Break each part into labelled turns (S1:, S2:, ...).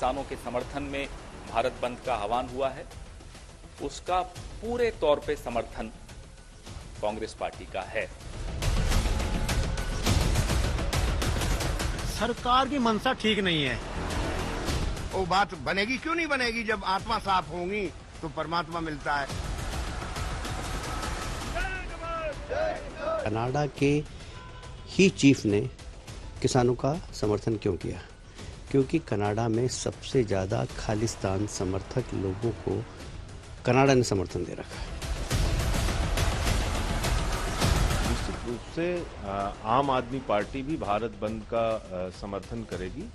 S1: किसानों के समर्थन में भारत बंद का आह्वान हुआ है, उसका पूरे तौर पे समर्थन कांग्रेस पार्टी का है।
S2: सरकार की मंशा ठीक नहीं है।
S3: वो बात बनेगी क्यों नहीं बनेगी? जब आत्मा साफ होगी तो परमात्मा मिलता है।
S4: कनाडा के ही चीफ ने किसानों का समर्थन क्यों किया? क्योंकि कनाडा में सबसे ज्यादा खालिस्तान समर्थक लोगों को कनाडा ने समर्थन दे रखा है।
S5: निश्चित रूप से आम आदमी पार्टी भी भारत बंद का समर्थन करेगी।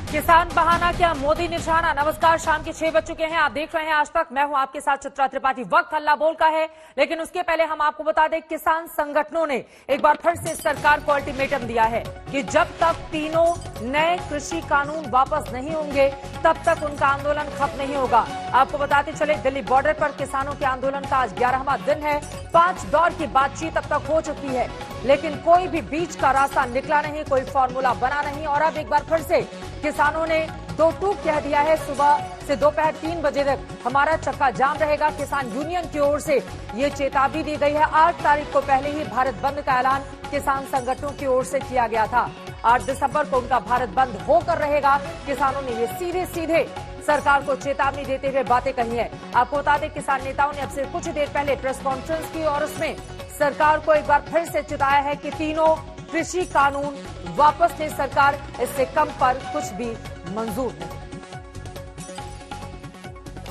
S6: किसान बहाना क्या मोदी निशाना। नमस्कार, शाम के 6 बज चुके हैं। आप देख रहे हैं आज तक। मैं हूं आपके साथ चित्रा त्रिपाठी। वक्त हल्ला बोल का है, लेकिन उसके पहले हम आपको बता दें, किसान संगठनों ने एक बार फिर से सरकार को अल्टीमेटम दिया है कि जब तक तीनों नए कृषि कानून वापस नहीं होंगे तब तक उनका आंदोलन खत्म नहीं होगा। आपको बताते चले, दिल्ली बॉर्डर पर किसानों के आंदोलन का आज 11वां दिन है। 5 दौर की बातचीत अब तक हो चुकी है, लेकिन कोई भी बीच का रास्ता निकला नहीं, कोई फॉर्मूला बना नहीं। और अब एक बार फिर से किसानों ने दो टूक कह दिया है। सुबह से दोपहर 3 बजे तक हमारा चक्का जाम रहेगा। किसान यूनियन की ओर से ये चेतावनी दी गई है। 8 तारीख को पहले ही भारत बंद का ऐलान किसान संगठनों की ओर से किया गया था। 8 दिसंबर को उनका भारत बंद होकर रहेगा। किसानों ने ये सीधे सरकार को चेतावनी देते हुए बातें कही है। आपको बता दें, किसान नेताओं ने अब से कुछ देर पहले प्रेस कॉन्फ्रेंस की और उसमें सरकार को एक बार फिर से चिताया है कि तीनों कृषि कानून वापस ले सरकार, इससे कम पर कुछ भी मंजूर नहीं।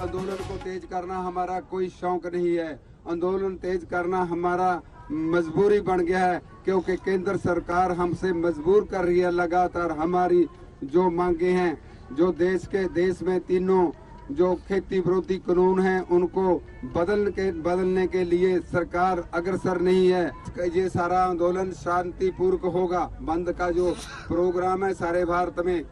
S7: आंदोलन को तेज करना हमारा कोई शौक नहीं है। आंदोलन तेज करना हमारा मजबूरी बन गया है, क्योंकि केंद्र सरकार हमसे मजबूर कर रही है। लगातार हमारी जो मांगे हैं, जो देश में तीनों जो खेती विरोधी कानून हैं, उनको बदलने के लिए सरकार अग्रसर नहीं है। ये सारा आंदोलन शांतिपूर्वक होगा। बंद का जो प्रोग्राम है सारे भारत में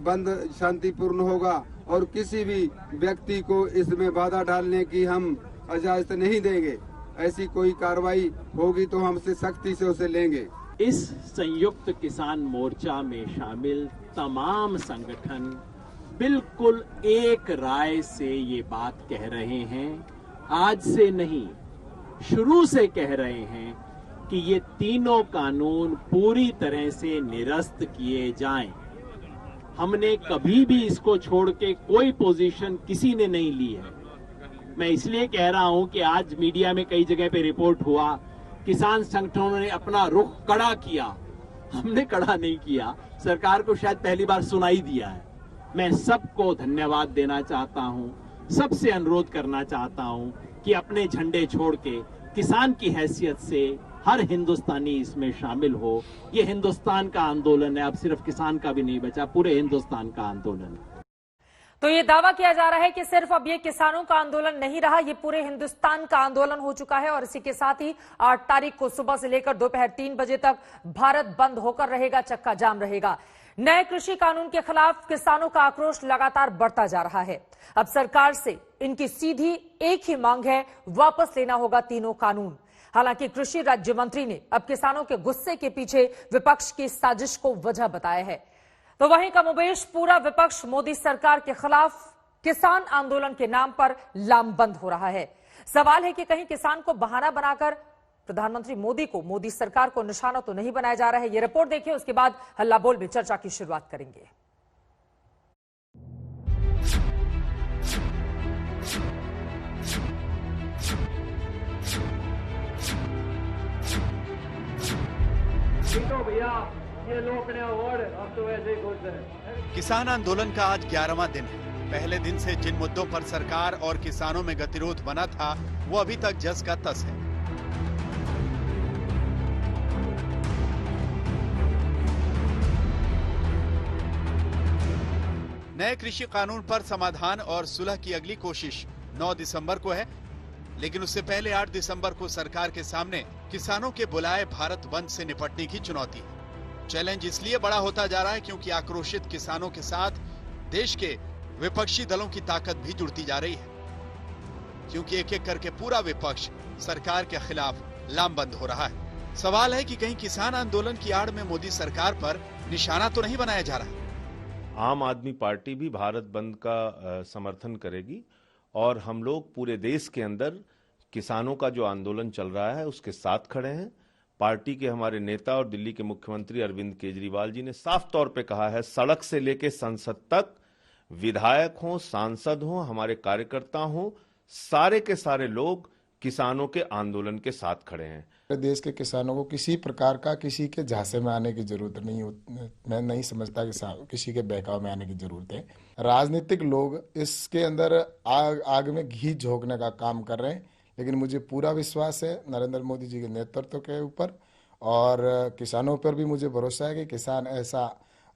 S7: बंद शांतिपूर्ण होगा और किसी भी व्यक्ति को इसमें बाधा डालने की हम इजाजत नहीं देंगे। ऐसी कोई कार्रवाई होगी तो हमसे सख्ती से उसे लेंगे।
S8: इस संयुक्त किसान मोर्चा में शामिल तमाम संगठन बिल्कुल एक राय से ये बात कह रहे हैं, आज से नहीं शुरू से कह रहे हैं कि ये तीनों कानून पूरी तरह से निरस्त किए जाएं। हमने कभी भी इसको छोड़ के कोई पोजीशन किसी ने नहीं ली है। मैं इसलिए कह रहा हूं कि आज मीडिया में कई जगह पे रिपोर्ट हुआ, किसान संगठनों ने अपना रुख कड़ा किया। हमने कड़ा नहीं किया, सरकार को शायद पहली बार सुनाई दिया है। मैं सबको धन्यवाद देना चाहता हूं, सबसे अनुरोध करना चाहता हूं कि अपने झंडे छोड़ के किसान की हैसियत से हर हिंदुस्तानी इसमें शामिल हो। ये हिंदुस्तान का आंदोलन है, अब सिर्फ किसान का भी नहीं बचा, पूरे हिंदुस्तान का आंदोलन है।
S6: तो ये दावा किया जा रहा है कि सिर्फ अब ये किसानों का आंदोलन नहीं रहा, ये पूरे हिंदुस्तान का आंदोलन हो चुका है। और इसी के साथ ही 8 तारीख को सुबह से लेकर दोपहर 3 बजे तक भारत बंद होकर रहेगा, चक्का जाम रहेगा। नए कृषि कानून के खिलाफ किसानों का आक्रोश लगातार बढ़ता जा रहा है। अब सरकार से इनकी सीधी एक ही मांग है, वापस लेना होगा तीनों कानून। हालांकि कृषि राज्य मंत्री ने अब किसानों के गुस्से के पीछे विपक्ष की साजिश को वजह बताया है। तो वहीं कमोबेश पूरा विपक्ष मोदी सरकार के खिलाफ किसान आंदोलन के नाम पर लामबंद हो रहा है। सवाल है कि कहीं किसान को बहाना बनाकर प्रधानमंत्री मोदी को, मोदी सरकार को निशाना तो नहीं बनाया जा रहा है। ये रिपोर्ट देखिए, उसके बाद हल्ला बोल में चर्चा की शुरुआत करेंगे।
S9: भैया ये लोग अब तो वैसे ही खुश है।
S10: किसान आंदोलन का आज 11वां दिन है। पहले दिन से जिन मुद्दों पर सरकार और किसानों में गतिरोध बना था, वो अभी तक जस का तस है। नए कृषि कानून पर समाधान और सुलह की अगली कोशिश 9 दिसंबर को है, लेकिन उससे पहले 8 दिसंबर को सरकार के सामने किसानों के बुलाए भारत बंद से निपटने की चुनौती है। चैलेंज इसलिए बड़ा होता जा रहा है क्योंकि आक्रोशित किसानों के साथ देश के विपक्षी दलों की ताकत भी जुड़ती जा रही है, क्योंकि एक एक करके पूरा विपक्ष सरकार के खिलाफ लामबंद हो रहा है। सवाल है कि कहीं किसान आंदोलन की आड़ में मोदी सरकार पर निशाना तो नहीं बनाया जा रहा।
S5: आम आदमी पार्टी भी भारत बंद का समर्थन करेगी और हम लोग पूरे देश के अंदर किसानों का जो आंदोलन चल रहा है उसके साथ खड़े हैं। पार्टी के हमारे नेता और दिल्ली के मुख्यमंत्री अरविंद केजरीवाल जी ने साफ तौर पे कहा है, सड़क से लेके संसद तक विधायक हों, सांसद हों, हमारे कार्यकर्ता हों, सारे के सारे लोग किसानों के आंदोलन के साथ खड़े हैं।
S11: देश के किसानों को किसी प्रकार का किसी के झांसे में आने की जरूरत नहीं होती। मैं नहीं समझता कि किसी के बहकाव में आने की जरूरत है। राजनीतिक लोग इसके अंदर आग में घी झोंकने का काम कर रहे हैं, लेकिन मुझे पूरा विश्वास है नरेंद्र मोदी जी के नेतृत्व के ऊपर और किसानों पर भी मुझे भरोसा है कि किसान ऐसा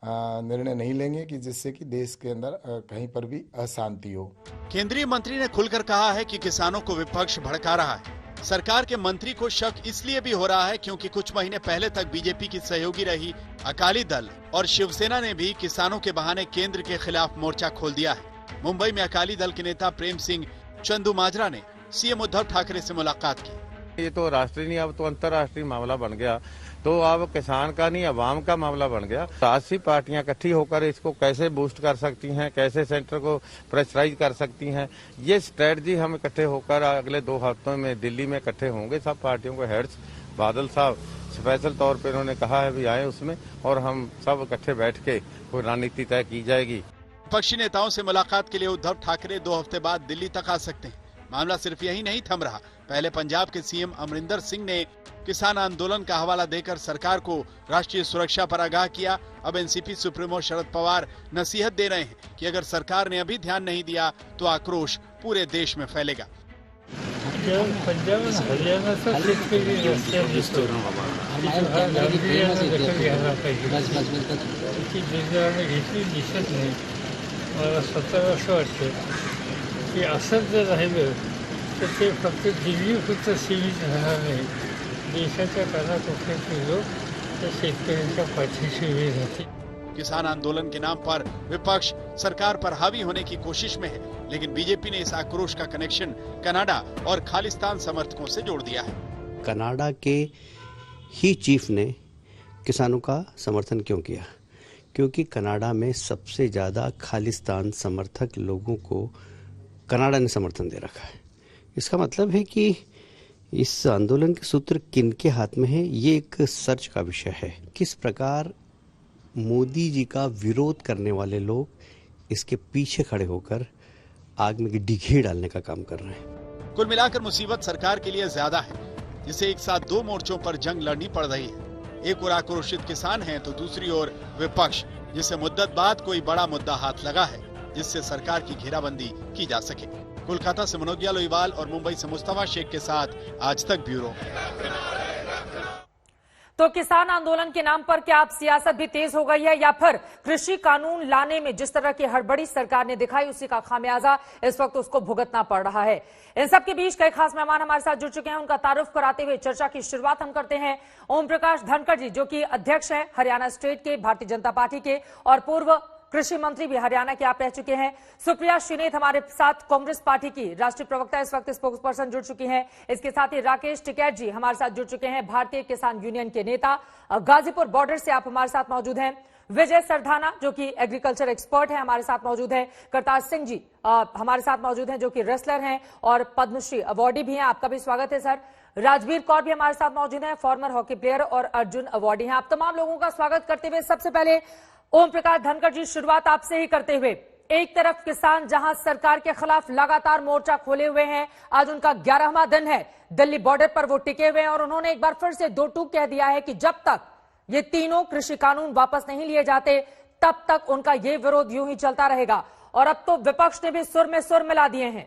S11: निर्णय नहीं लेंगे कि जिससे कि देश के अंदर कहीं पर भी अशांति हो।
S10: केंद्रीय मंत्री ने खुलकर कहा है कि किसानों को विपक्ष भड़का रहा है। सरकार के मंत्री को शक इसलिए भी हो रहा है क्योंकि कुछ महीने पहले तक बीजेपी की सहयोगी रही अकाली दल और शिवसेना ने भी किसानों के बहाने केंद्र के खिलाफ मोर्चा खोल दिया है। मुंबई में अकाली दल के नेता प्रेम सिंह चंदूमाजरा ने सीएम उद्धव ठाकरे से मुलाकात की।
S12: ये तो राष्ट्रीय नहीं, अब तो अंतर्राष्ट्रीय मामला बन गया, तो अब किसान का नहीं अवाम का मामला बन गया। 80 पार्टियां इकट्ठी होकर इसको कैसे बूस्ट कर सकती हैं, कैसे सेंटर को प्रेशराइज कर सकती हैं, ये स्ट्रेटजी हम इकट्ठे होकर अगले 2 हफ्तों में दिल्ली में इकट्ठे होंगे। सब पार्टियों के हेड्स, बादल साहब स्पेशल तौर पर उन्होंने कहा है भी आए उसमें, और हम सब इकट्ठे बैठ के कोई रणनीति तय की जाएगी।
S10: विपक्षी नेताओं से मुलाकात के लिए उद्धव ठाकरे 2 हफ्ते बाद दिल्ली तक आ सकते हैं। मामला सिर्फ यही नहीं थम रहा। पहले पंजाब के सीएम अमरिंदर सिंह ने किसान आंदोलन का हवाला देकर सरकार को राष्ट्रीय सुरक्षा पर आगाह किया। अब एनसीपी सुप्रीमो शरद पवार नसीहत दे रहे हैं कि अगर सरकार ने अभी ध्यान नहीं दिया तो आक्रोश पूरे देश में फैलेगा।
S13: पंजाब हरियाणा की असर जर राहिलं तर ते फक्त दिल्लीपुरतं सीमित राहणार नाही, देशाच्या कानाकोपऱ्यातील लोक त्या शेतकऱ्यांच्या पाठीशी उभे राहतील।
S10: किसान आंदोलन के नाम पर विपक्ष सरकार पर हावी होने की कोशिश में है, लेकिन बीजेपी ने इस आक्रोश का कनेक्शन कनाडा और खालिस्तान समर्थकों से जोड़ दिया है।
S4: कनाडा के ही चीफ ने किसानों का समर्थन क्यों किया? क्योंकि कनाडा में सबसे ज़्यादा खालिस्तान समर्थक लोगों को कनाडा ने समर्थन दे रखा है। इसका मतलब है कि इस आंदोलन के सूत्र किनके हाथ में है, ये एक सर्च का विषय है। किस प्रकार मोदी जी का विरोध करने वाले लोग इसके पीछे खड़े होकर आग में डिघी डालने का काम कर रहे हैं।
S10: कुल मिलाकर मुसीबत सरकार के लिए ज्यादा है, जिसे एक साथ 2 मोर्चों पर जंग लड़नी पड़ रही है। एक ओर आक्रोशित किसान हैं तो दूसरी ओर विपक्ष, जिसे मुद्दत बाद कोई बड़ा मुद्दा हाथ लगा है जिससे सरकार की घेराबंदी की जा सके। कोलकाता से मनोज लोईवाल और मुंबई से मुस्तफा शेख के साथ आज तक ब्यूरो।
S6: तो किसान आंदोलन के नाम पर क्या अब सियासत भी तेज हो गई है, या फिर कृषि कानून लाने में जिस तरह की हड़बड़ी सरकार ने दिखाई उसी का खामियाजा इस वक्त उसको भुगतना पड़ रहा है। इन सब के बीच कई खास मेहमान हमारे साथ जुड़ चुके हैं। उनका तारुफ कराते हुए चर्चा की शुरुआत हम करते हैं ओम प्रकाश धनखड़ जी, जो कि अध्यक्ष हैं हरियाणा स्टेट के भारतीय जनता पार्टी के और पूर्व कृषि मंत्री भी हरियाणा के आप रह चुके हैं। सुप्रिया श्रीनेत हमारे साथ कांग्रेस पार्टी की राष्ट्रीय प्रवक्ता इस वक्त स्पोक्स पर्सन जुड़ चुकी हैं। इसके साथ ही राकेश टिकैत जी हमारे साथ जुड़ चुके हैं, भारतीय किसान यूनियन के नेता, गाजीपुर बॉर्डर से आप हमारे साथ मौजूद हैं। विजय सरधाना जो कि एग्रीकल्चर एक्सपर्ट है हमारे साथ मौजूद है। करतार सिंह जी हमारे साथ मौजूद हैं जो कि रेसलर हैं और पद्मश्री अवार्डी भी हैं, आपका भी स्वागत है सर। राजवीर कौर भी हमारे साथ मौजूद हैं, फॉर्मर हॉकी प्लेयर और अर्जुन अवार्डी हैं। आप तमाम लोगों का स्वागत करते हुए सबसे पहले ओम प्रकाश धनखड़ जी, शुरुआत आपसे ही करते हुए, एक तरफ किसान जहां सरकार के खिलाफ लगातार मोर्चा खोले हुए हैं, आज उनका 11वां दिन है, दिल्ली बॉर्डर पर वो टिके हुए हैं और उन्होंने एक बार फिर से 2 टूक कह दिया है कि जब तक ये तीनों कृषि कानून वापस नहीं लिए जाते तब तक उनका ये विरोध यूं ही चलता रहेगा। और अब तो विपक्ष ने भी सुर में सुर मिला दिए हैं,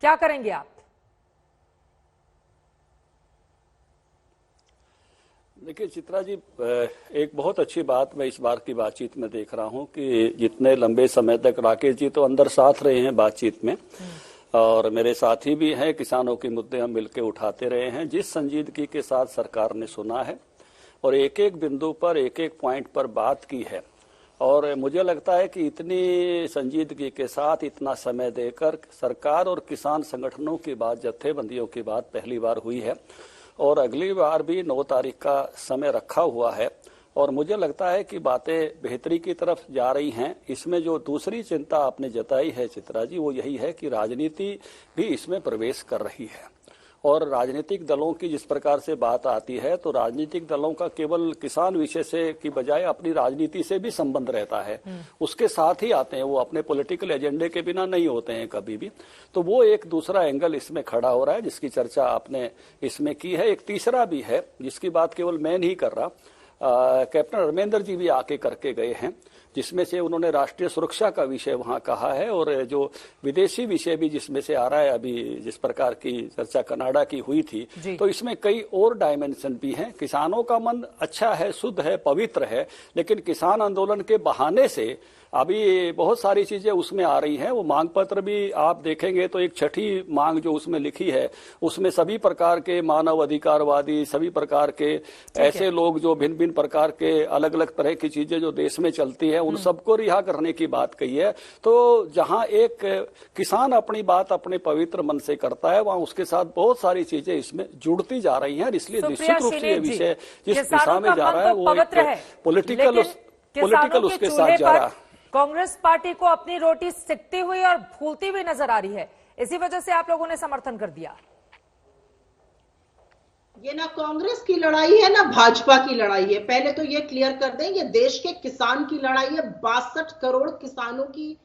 S6: क्या करेंगे आप?
S14: देखिए चित्रा जी, एक बहुत अच्छी बात मैं इस बार की बातचीत में देख रहा हूं कि जितने लंबे समय तक राकेश जी तो अंदर साथ रहे हैं बातचीत में और मेरे साथी भी हैं, किसानों के मुद्दे हम मिलकर उठाते रहे हैं। जिस संजीदगी के साथ सरकार ने सुना है, और एक एक बिंदु पर एक एक पॉइंट पर बात की है। और मुझे लगता है कि इतनी संजीदगी के साथ इतना समय देकर सरकार और किसान संगठनों की बात, जत्थेबंदियों की बात पहली बार हुई है और अगली बार भी 9 तारीख का समय रखा हुआ है और मुझे लगता है कि बातें बेहतरी की तरफ जा रही हैं। इसमें जो दूसरी चिंता आपने जताई है चित्रा जी, वो यही है कि राजनीति भी इसमें प्रवेश कर रही है और राजनीतिक दलों की जिस प्रकार से बात आती है तो राजनीतिक दलों का केवल किसान विषय से की बजाय अपनी राजनीति से भी संबंध रहता है, उसके साथ ही आते हैं, वो अपने पॉलिटिकल एजेंडे के बिना नहीं होते हैं कभी भी। तो वो एक दूसरा एंगल इसमें खड़ा हो रहा है जिसकी चर्चा आपने इसमें की है। एक तीसरा भी है जिसकी बात केवल मैं नहीं कर रहा, कैप्टन धर्मेंद्र जी भी आके करके गए हैं, जिसमें से उन्होंने राष्ट्रीय सुरक्षा का विषय वहां कहा है और जो विदेशी विषय भी जिसमें से आ रहा है, अभी जिस प्रकार की चर्चा कनाडा की हुई थी, तो इसमें कई और डायमेंशन भी हैं। किसानों का मन अच्छा है, शुद्ध है, पवित्र है, लेकिन किसान आंदोलन के बहाने से अभी बहुत सारी चीजें उसमें आ रही हैं। वो मांग पत्र भी आप देखेंगे तो एक छठी मांग जो उसमें लिखी है, उसमें सभी प्रकार के मानव अधिकारवादी, सभी प्रकार के ऐसे लोग जो भिन्न भिन्न प्रकार के अलग अलग तरह की चीजें जो देश में चलती है, उन सबको रिहा करने की बात कही है। तो जहां एक किसान अपनी बात अपने पवित्र मन से करता है, वहां उसके साथ बहुत सारी चीजें इसमें जुड़ती जा रही हैं। इसलिए निश्चित रूप से ये विषय जिस दिशा में जा रहा है वो पॉलिटिकल उसके साथ जा रहा है।
S6: कांग्रेस पार्टी को अपनी रोटी सिकती हुई और फूलती हुई नजर आ रही है, इसी वजह से आप लोगों ने समर्थन कर दिया।
S15: ये ना कांग्रेस की लड़ाई है ना भाजपा की लड़ाई है, पहले तो ये क्लियर कर दें, ये देश के किसान की लड़ाई है। 62 करोड़ किसानों की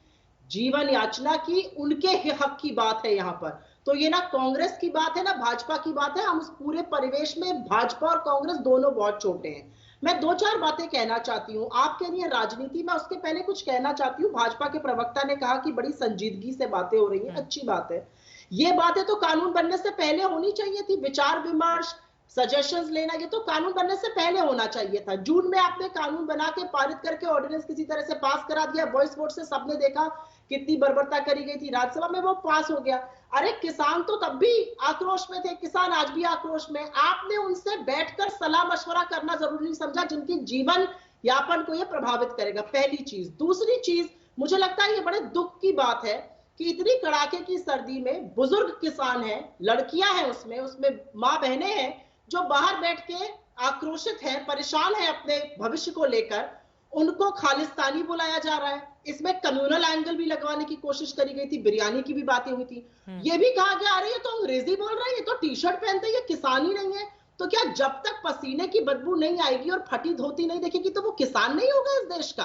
S15: जीवन याचना की, उनके हक की बात है यहाँ पर। तो ये ना कांग्रेस की बात है ना भाजपा की बात है। हम उस पूरे परिवेश में भाजपा और कांग्रेस दोनों बहुत छोटे हैं। मैं 2-4 बातें कहना चाहती हूँ आपके लिए राजनीति में। उसके पहले कुछ कहना चाहती हूँ। भाजपा के प्रवक्ता ने कहा कि बड़ी संजीदगी से बातें हो रही हैं, अच्छी बात है। ये बातें तो कानून बनने से पहले होनी चाहिए थी। विचार विमर्श, सजेशंस लेना, ये तो कानून बनने से पहले होना चाहिए था। जून में आपने कानून बना के पारित करके ऑर्डिनेंस किसी तरह से पास करा दिया। वॉइस वोट से सबने देखा कितनी बर्बरता करी गई थी, राज्यसभा में वो पास हो गया। अरे किसान तो तब भी आक्रोश में थे, किसान आज भी आक्रोश में। आपने उनसे बैठकर सलाह मशवरा करना जरूरी नहीं समझा, जिनकी जीवन यापन को ये प्रभावित करेगा। पहली चीज। दूसरी चीज, मुझे लगता है ये बड़े दुख की बात है कि इतनी कड़ाके की सर्दी में बुजुर्ग किसान हैं, लड़कियां हैं, उसमें माँ बहनें हैं जो बाहर बैठ के आक्रोशित है, परेशान है अपने भविष्य को लेकर। उनको खालिस्तानी बुलाया जा रहा है। इसमें कम्युनल एंगल भी लगवाने की कोशिश करी गई थी, बिरयानी की भी बातें हुई थी। ये भी कहा गया अरे ये तो अंग्रेजी बोल रहे हैं, ये तो टी शर्ट पहनते हैं, ये किसान ही नहीं है। तो क्या जब तक पसीने की बदबू नहीं आएगी और फटी धोती नहीं देखेगी तो वो किसान नहीं होगा इस देश का?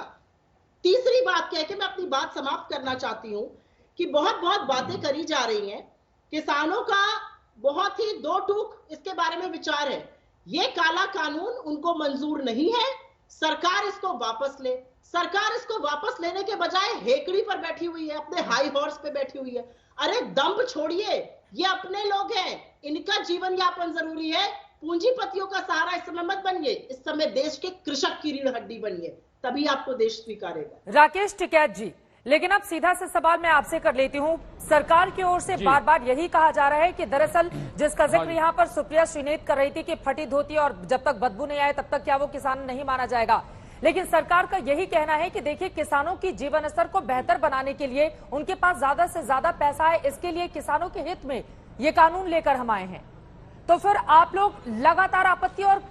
S15: तीसरी बात कह के मैं अपनी बात समाप्त करना चाहती हूँ कि बहुत बातें करी जा रही हैं। किसानों का बहुत ही दो टूक इसके बारे में विचार है। ये काला कानून उनको मंजूर नहीं है, सरकार इसको वापस ले। सरकार इसको वापस लेने के बजाय हेकड़ी पर बैठी हुई है, अपने हाई हॉर्स पे बैठी हुई है। अरे दंभ छोड़िए, ये अपने लोग हैं, इनका जीवन यापन जरूरी है। पूंजीपतियों का सहारा इस समय मत बनिए, इस समय देश के कृषक की रीढ़ हड्डी बनिए, तभी आपको देश स्वीकारेगा।
S6: राकेश टिकैत जी, लेकिन अब सीधा से सवाल मैं आपसे कर लेती हूँ। सरकार की ओर से बार बार यही कहा जा रहा है कि दरअसल जिसका जिक्र यहाँ पर सुप्रिया श्रीनेत कर रही थी कि फटी धोती और जब तक बदबू नहीं आए तब तक क्या वो किसान नहीं माना जाएगा, लेकिन सरकार का यही कहना है कि देखिए किसानों की जीवन स्तर को बेहतर बनाने के लिए उनके पास ज्यादा से ज्यादा पैसा है, इसके लिए किसानों के हित में ये कानून लेकर हम आए हैं। तो फिर आप लोग लगातार आपत्ति और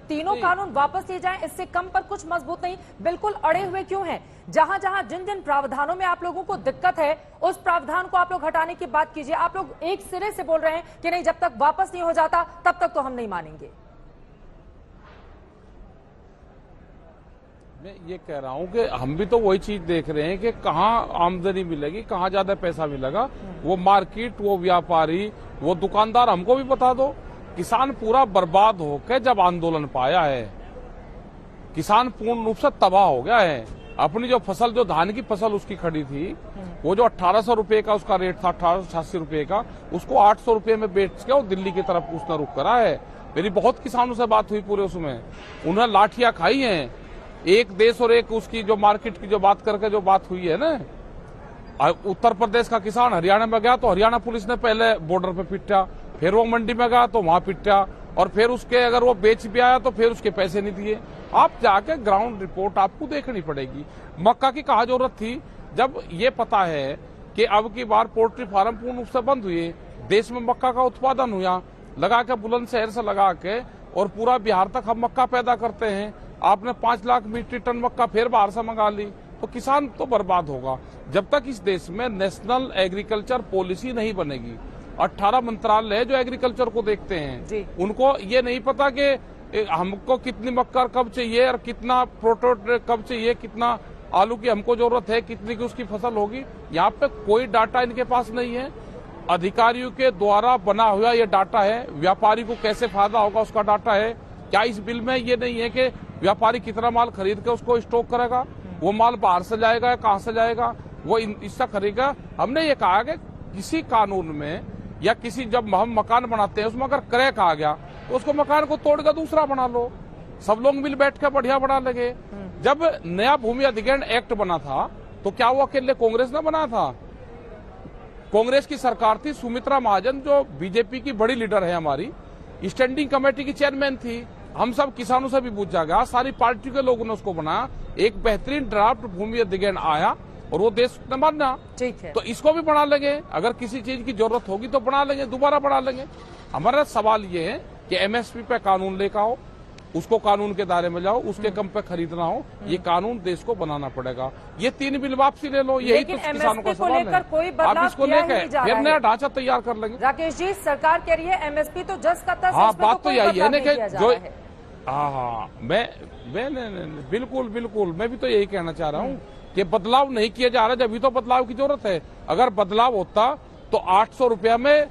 S6: तीनों कानून वापस लिए जाएं, इससे कम पर कुछ मजबूत नहीं, बिल्कुल अड़े हुए क्यों हैं? जहां जहां जिन जिन प्रावधानों में आप लोगों को दिक्कत है उस प्रावधान को आप लोग हटाने की बात कीजिए। आप लोग एक सिरे से बोल रहे हैं कि नहीं, जब तक वापस नहीं हो जाता तब तक तो हम नहीं मानेंगे।
S16: मैं ये कह रहा हूं कि हम भी तो वही चीज देख रहे हैं कि कहां आमदनी मिलेगी, कहां ज्यादा पैसा मिलेगा। वो मार्केट, वो व्यापारी, वो दुकानदार हमको भी बता दो। किसान पूरा बर्बाद होकर जब आंदोलन पाया है, किसान पूर्ण रूप से तबाह हो गया है। अपनी जो फसल, जो धान की फसल उसकी खड़ी थी, वो जो 1800 रुपए का उसका रेट था, 1886 रुपए का, उसको 800 रुपए में बेच के वो दिल्ली की तरफ उसने रुख करा है। मेरी बहुत किसानों से बात हुई पूरे उसमें, उन्हें लाठियां खाई हैं। एक देश और एक उसकी जो मार्केट की जो बात करके जो बात हुई है ना, उत्तर प्रदेश का किसान हरियाणा में गया तो हरियाणा पुलिस ने पहले बॉर्डर पे पिटा, फिर वो मंडी में गया तो वहां पिटा, और फिर उसके अगर वो बेच भी आया तो फिर उसके पैसे नहीं दिए। आप जाके ग्राउंड रिपोर्ट आपको देखनी पड़ेगी। मक्का की कहाँ जरूरत थी, जब ये पता है कि अब की बार पोल्ट्री फार्म पूर्ण रूप से बंद हुए, देश में मक्का का उत्पादन हुआ, लगा के बुलंदशहर से लगा के और पूरा बिहार तक हम मक्का पैदा करते हैं। आपने 5 लाख मीट्रिक टन मक्का फिर बाहर से मंगा ली, तो किसान तो बर्बाद होगा। जब तक इस देश में नेशनल एग्रीकल्चर पॉलिसी नहीं बनेगी, 18 मंत्रालय है जो एग्रीकल्चर को देखते हैं, उनको ये नहीं पता कि हमको कितनी मक्का कब चाहिए और कितना प्रोटो कब चाहिए, कितना आलू की हमको जरूरत है, कितनी की उसकी फसल होगी। यहाँ पे कोई डाटा इनके पास नहीं है। अधिकारियों के द्वारा बना हुआ ये डाटा है, व्यापारी को कैसे फायदा होगा उसका डाटा है। क्या इस बिल में ये नहीं है कि व्यापारी कितना माल खरीद के उसको स्टॉक करेगा, वो माल बाहर से जाएगा या कहाँ से जाएगा, वो इससे खरीदेगा। हमने ये कहा कि किसी कानून में या किसी जब हम मकान बनाते हैं उसमें अगर क्रैक आ गया तो उसको मकान को तोड़कर दूसरा बना लो, सब लोग मिल बैठ कर बढ़िया बना लेंगे। जब नया भूमि अधिग्रहण एक्ट बना था तो क्या वो अकेले कांग्रेस ने बनाया था? कांग्रेस की सरकार थी, सुमित्रा महाजन जो बीजेपी की बड़ी लीडर है हमारी, स्टैंडिंग कमेटी की चेयरमैन थी। हम सब किसानों से भी पूछा गया, सारी पार्टी के लोगों ने उसको बनाया, एक बेहतरीन ड्राफ्ट भूमि अधिग्रहण आया और वो देश ने माना।
S6: ठीक है,
S16: तो इसको भी बना लेंगे, अगर किसी चीज की जरूरत होगी तो बना लेंगे, दोबारा बना लेंगे। हमारा सवाल ये है कि एमएसपी पे कानून लेकर आओ, उसको कानून के दायरे में लाओ, उसके कम पे खरीदना हो, ये कानून देश को बनाना पड़ेगा। ये 3 बिल वापसी ले लो, यही तो किसानों का सवाल है। आप इसको लेकर फिर नया ढांचा तैयार कर लेंगे।
S6: राकेश जी, सरकार कह रही है एमएसपी तो जस का तस,
S16: हाँ, बात तो यही है ना कि जो बिल्कुल मैं भी तो यही कहना चाह रहा हूँ कि बदलाव नहीं किया जा रहा, जब तो बदलाव की जरूरत है। अगर बदलाव होता तो 800 रुपया में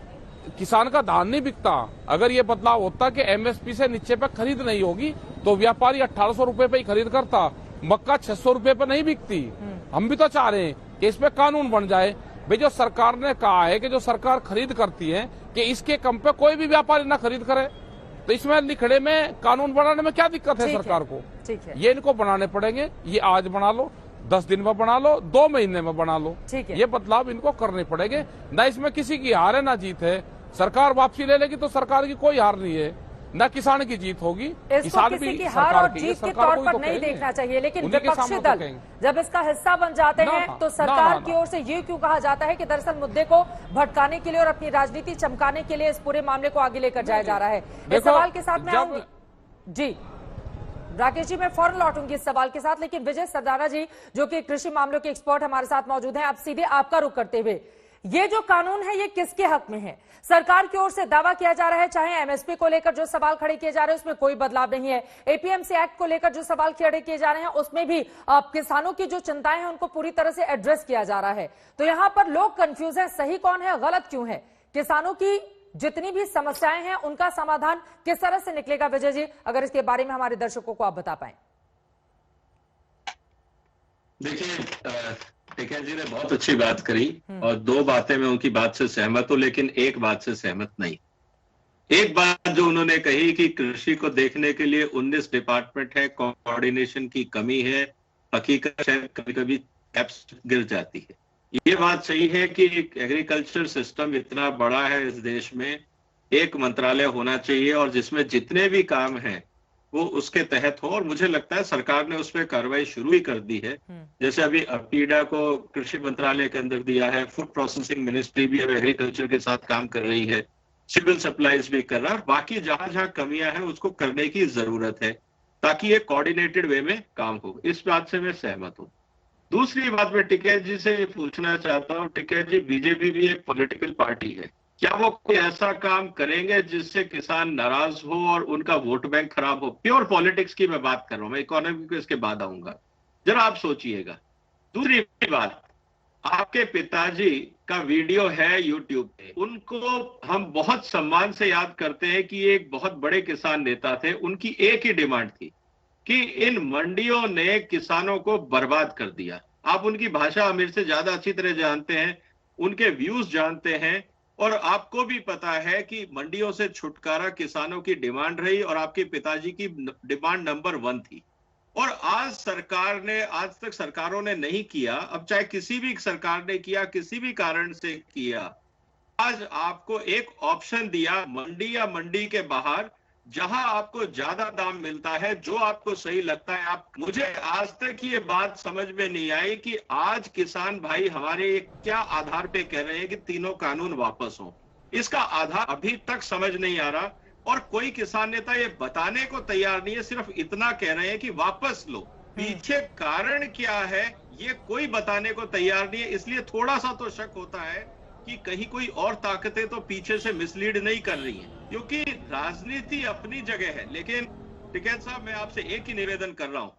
S16: किसान का धान नहीं बिकता। अगर ये बदलाव होता कि एमएसपी से नीचे पे खरीद नहीं होगी तो व्यापारी 1800 रुपए पे ही खरीद करता, मक्का 600 रुपए पे नहीं बिकती। हम भी तो चाह रहे हैं कि इस पे कानून बन जाए। भाई जो सरकार ने कहा है कि जो सरकार खरीद करती है कि इसके कम पे कोई भी व्यापारी ना खरीद करे, तो इसमें लिखड़े में कानून बनाने में क्या दिक्कत है सरकार को? ये इनको बनाने पड़ेंगे। ये आज बना लो, 10 दिन में बना लो, 2 महीने में बना लो, ये बदलाव इनको करने पड़ेंगे। ना इसमें किसी की हार है ना जीत है। सरकार वापसी ले लेगी तो सरकार की कोई हार नहीं है, ना किसान की जीत होगी।
S6: इसको किसी की हार और जीत के तौर पर नहीं देखना चाहिए, लेकिन विपक्षी दल जब इसका हिस्सा बन जाते हैं तो सरकार की ओर से ये क्यों कहा जाता है कि दरअसल मुद्दे को भटकाने के लिए और अपनी राजनीति चमकाने के लिए इस पूरे मामले को आगे लेकर जाया जा रहा है? इस सवाल के साथ मैं आऊंगी जी, राकेश जी, मैं फौरन लौटूंगी इस सवाल के साथ, लेकिन विजय सरदारा जी जो कि कृषि मामलों के एक्सपर्ट हमारे साथ मौजूद हैं, आप सीधे आपका रुख करते हुए, ये जो कानून है ये किसके हक में है? सरकार की ओर से दावा किया जा रहा है, चाहे एमएसपी को लेकर जो सवाल खड़े किए जा रहे हैं उसमें कोई बदलाव नहीं है, एपीएमसी एक्ट को लेकर जो सवाल खड़े किए जा रहे हैं उसमें भी किसानों की जो चिंताएं हैं उनको पूरी तरह से एड्रेस किया जा रहा है। तो यहां पर लोग कंफ्यूज है, सही कौन है, गलत क्यों है? किसानों की जितनी भी समस्याएं हैं उनका समाधान किस तरह से निकलेगा? विजय जी, अगर इसके बारे में हमारे दर्शकों को आप बता पाएं।
S17: देखिए, टिकैत जी ने बहुत अच्छी बात करी और 2 बातें मैं उनकी बात से सहमत हूं, लेकिन एक बात से सहमत नहीं। एक बात जो उन्होंने कही कि कृषि को देखने के लिए 19 डिपार्टमेंट है, कोऑर्डिनेशन की कमी है, हकीकत शायद कभी कभी एप्स गिर जाती है। ये बात सही है कि एग्रीकल्चर सिस्टम इतना बड़ा है इस देश में, एक मंत्रालय होना चाहिए और जिसमें जितने भी काम हैं वो उसके तहत हो, और मुझे लगता है सरकार ने उस पर कार्रवाई शुरू ही कर दी है। जैसे अभी अपीडा को कृषि मंत्रालय के अंदर दिया है, फूड प्रोसेसिंग मिनिस्ट्री भी अब एग्रीकल्चर के साथ काम कर रही है, सिविल सप्लाईज भी कर रहा है, और बाकी जहां जहां कमियां हैं उसको करने की जरूरत है ताकि ये कोऑर्डिनेटेड वे में काम हो। इस बात से मैं सहमत हूँ। दूसरी बात मैं टिकैत जी से पूछना चाहता हूँ, टिकैत जी, बीजेपी भी एक पॉलिटिकल पार्टी है, क्या वो कोई ऐसा काम करेंगे जिससे किसान नाराज हो और उनका वोट बैंक खराब हो? प्योर पॉलिटिक्स की मैं बात कर रहा हूं, मैं इकोनॉमी को इसके बाद आऊंगा, जरा आप सोचिएगा। दूसरी बात, आपके पिताजी का वीडियो है यूट्यूब पे, उनको हम बहुत सम्मान से याद करते हैं कि एक बहुत बड़े किसान नेता थे। उनकी एक ही डिमांड थी कि इन मंडियों ने किसानों को बर्बाद कर दिया। आप उनकी भाषा मेरे से ज्यादा अच्छी तरह जानते हैं, उनके व्यूज जानते हैं, और आपको भी पता है कि मंडियों से छुटकारा किसानों की डिमांड रही और आपके पिताजी की डिमांड नंबर 1 थी। और आज तक सरकारों ने नहीं किया, अब चाहे किसी भी सरकार ने किया, किसी भी कारण से किया, आज आपको एक ऑप्शन दिया मंडी या मंडी के बाहर जहां आपको ज्यादा दाम मिलता है, जो आपको सही लगता है। आप, मुझे आज तक ये बात समझ में नहीं आई कि आज किसान भाई हमारे क्या आधार पे कह रहे हैं कि तीनों कानून वापस हो। इसका आधार अभी तक समझ नहीं आ रहा, और कोई किसान नेता ये बताने को तैयार नहीं है, सिर्फ इतना कह रहे हैं कि वापस लो। पीछे कारण क्या है ये कोई बताने को तैयार नहीं है। इसलिए थोड़ा सा तो शक होता है कि कहीं कोई और ताकतें तो पीछे से मिसलीड नहीं कर रही हैं, क्योंकि राजनीति अपनी जगह है। लेकिन टिकैत साहब, मैं आपसे एक ही निवेदन कर रहा हूं,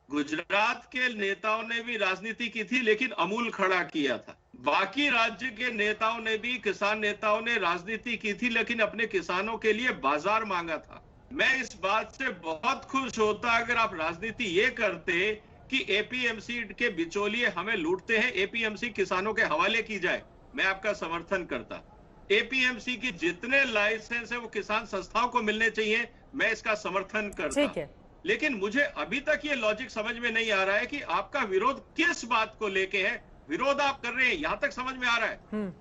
S17: गुजरात के नेताओं ने भी राजनीति की थी लेकिन अमूल खड़ा किया था। बाकी राज्य के नेताओं ने भी, किसान नेताओं ने राजनीति की थी लेकिन अपने किसानों के लिए बाजार मांगा था। मैं इस बात से बहुत खुश होता अगर आप राजनीति ये करते कि एपीएमसी के बिचौलिए हमें लूटते हैं, एपीएमसी किसानों के हवाले की जाए, मैं आपका समर्थन करता। एपीएमसी की जितने लाइसेंस है वो किसान संस्थाओं को मिलने चाहिए, मैं इसका समर्थन करता।
S6: ठीक है।
S17: लेकिन मुझे अभी तक ये लॉजिक समझ में नहीं आ रहा है कि आपका विरोध किस बात को लेके है। विरोध आप कर रहे हैं, यहां तक समझ में आ रहा है,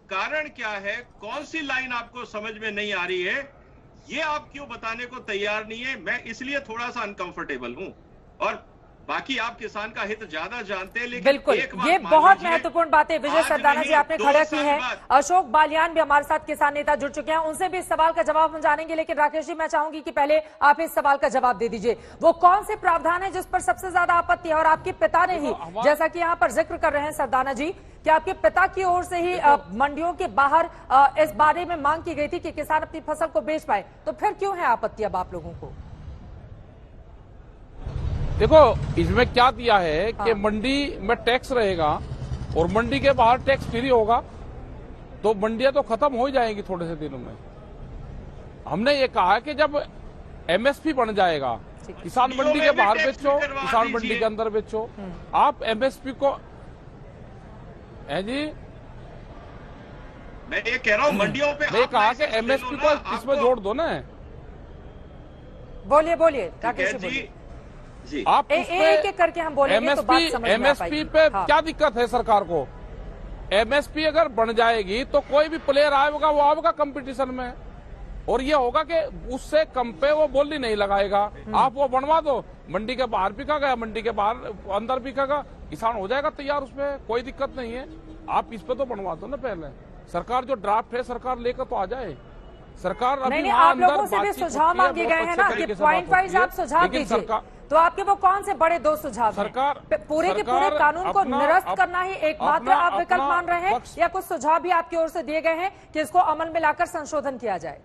S17: कारण क्या है, कौन सी लाइन आपको समझ में नहीं आ रही है, ये आप क्यों बताने को तैयार नहीं है। मैं इसलिए थोड़ा सा अनकंफर्टेबल हूं। और बाकी आप किसान का हित ज्यादा जानते हैं, लेकिन
S6: बिल्कुल, ये बहुत महत्वपूर्ण बातें विजय सरदाना जी आपने खड़ा की है। अशोक बालियान भी हमारे साथ किसान नेता जुड़ चुके हैं, उनसे भी इस सवाल का जवाब हम जानेंगे। लेकिन राकेश जी, मैं चाहूंगी कि पहले आप इस सवाल का जवाब दे दीजिए, वो कौन से प्रावधान है जिस पर सबसे ज्यादा आपत्ति है? और आपके पिता ने ही, जैसा कि यहाँ पर जिक्र कर रहे हैं सरदाना जी, कि आपके पिता की ओर से ही मंडियों के बाहर इस बारे में मांग की गई थी कि किसान अपनी फसल को बेच पाए, तो फिर क्यों है आपत्ति अब आप लोगों को?
S16: देखो, इसमें क्या दिया है कि मंडी में टैक्स रहेगा और मंडी के बाहर टैक्स फ्री होगा, तो मंडियां तो खत्म हो ही जाएंगी थोड़े से दिनों में। हमने ये कहा है कि जब एमएसपी बन जाएगा, किसान मंडी के बाहर बेचो, किसान मंडी के अंदर बेचो, आप एमएसपी को है जी,
S17: मैं ये कह रहा हूं मंडियों पे
S16: मैं कहा कि एमएसपी को इसमें जोड़ दो ना।
S6: बोलिए बोलिए राकेश जी,
S16: आप
S6: एक करके हम बोलेंगे तो बात समझ में आ पाएगी।
S16: एमएसपी पे क्या दिक्कत है सरकार को? एमएसपी अगर बन जाएगी तो कोई भी प्लेयर आएगा, वो आएगा कंपटीशन में, और ये होगा कि उससे कम पे वो बोली नहीं लगाएगा। आप वो बनवा दो, मंडी के बाहर बिकेगा या मंडी के बाहर अंदर बिकेगा, किसान हो जाएगा तैयार, उसमें कोई दिक्कत नहीं है। आप इस पे तो बनवा दो ना पहले। सरकार जो ड्राफ्ट है सरकार लेकर तो आ जाए। सरकार अभी
S6: नहीं, आप लोगों से भी सुझाव मांगे गए हैं ना कि पॉइंट वाइज आप सुझाव दीजिए, तो आपके वो कौन से बड़े दो सुझाव
S16: सरकार
S6: पूरे के पूरे कानून को निरस्त करना ही एकमात्र आप विकल्प मान रहे हैं, या कुछ सुझाव भी आपकी ओर से दिए गए हैं कि इसको अमल में लाकर संशोधन किया जाए?